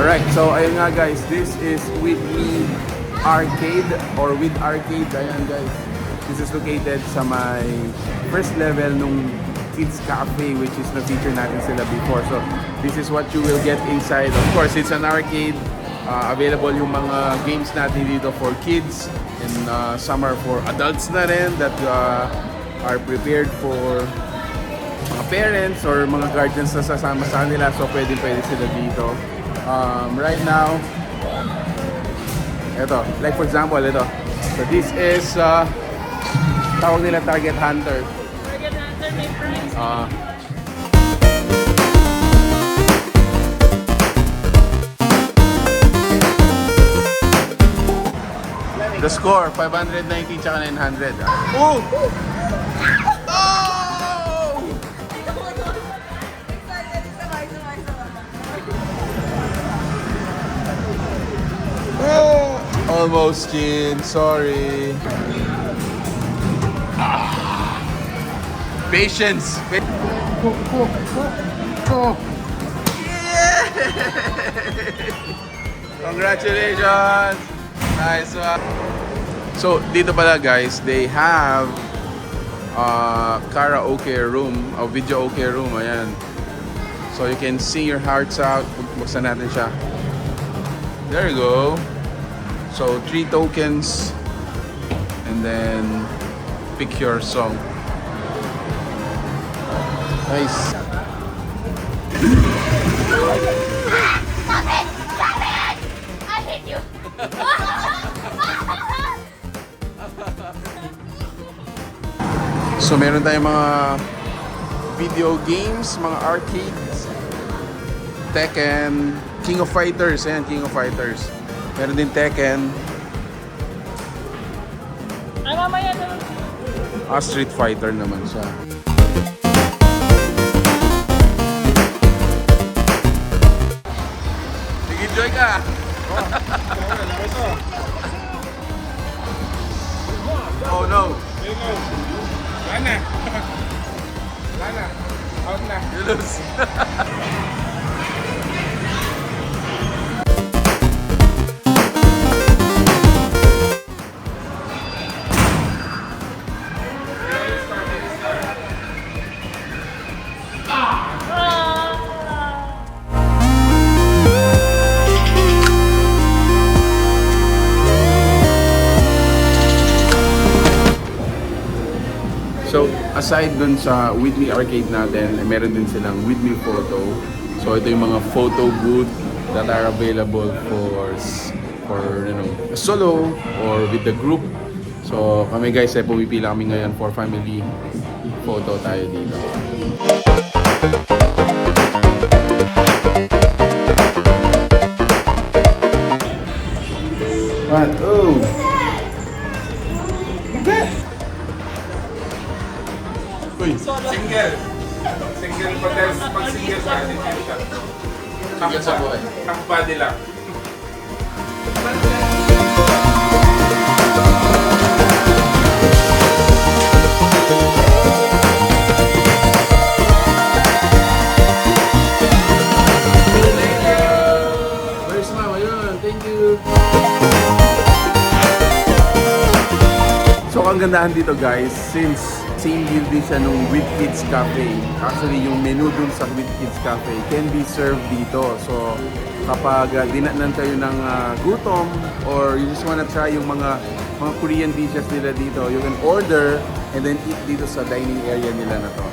Alright, so ayun nga guys, this is with me arcade or with arcade. Ayan guys, this is located sa my first level nung Kids Cafe, which is na-feature natin sila before. So this is what you will get inside. Of course, it's an arcade. Available yung mga games natin dito for kids, and some are for adults na rin that are prepared for mga parents or mga guardians na sasama sa kanila. So pwede sila dito. Right now, ito, like for example, ito. So this is tawag nila Target Hunter. Target Hunter, may price. The score, 590 tsaka 900. Oh! Oh! Oh! Almost, Chin. Sorry. Patience. Yeah! Congratulations! Nice one. So, dito pala guys, they have karaoke room, a video okay room, ayan. So, you can sing your hearts out. Buksan natin siya. There you go. So, 3 tokens and then pick your song. Nice. I hate you. So meron tayong mga video games, mga arcades, Tekken, King of Fighters, ayan, King of Fighters. Meron din Tekken, Ay, mamaya na. Street Fighter naman siya. Sige, enjoy ka! Oh no! Lana. Lana. Out na. You lose. So, aside dun sa With Me Arcade natin, meron din silang With Me Photo. So, ito yung mga photo booth that are available for you know, solo or with the group. So, kami guys, pumipila kami ngayon for family photo tayo dito. What? Oh! Uy! Single. Single pa dahil pag single ka, single ka. Single sa buhay. Ang body lang. Where's mama? Yun, thank you! So, ang gandahan dito guys, since same deal din siya nung With Kids Cafe. Actually, yung menu dun sa With Kids Cafe can be served dito. So, kapag dinatnan kayo ng gutom or you just wanna try yung mga Korean dishes nila dito, you can order and then eat dito sa dining area nila na to.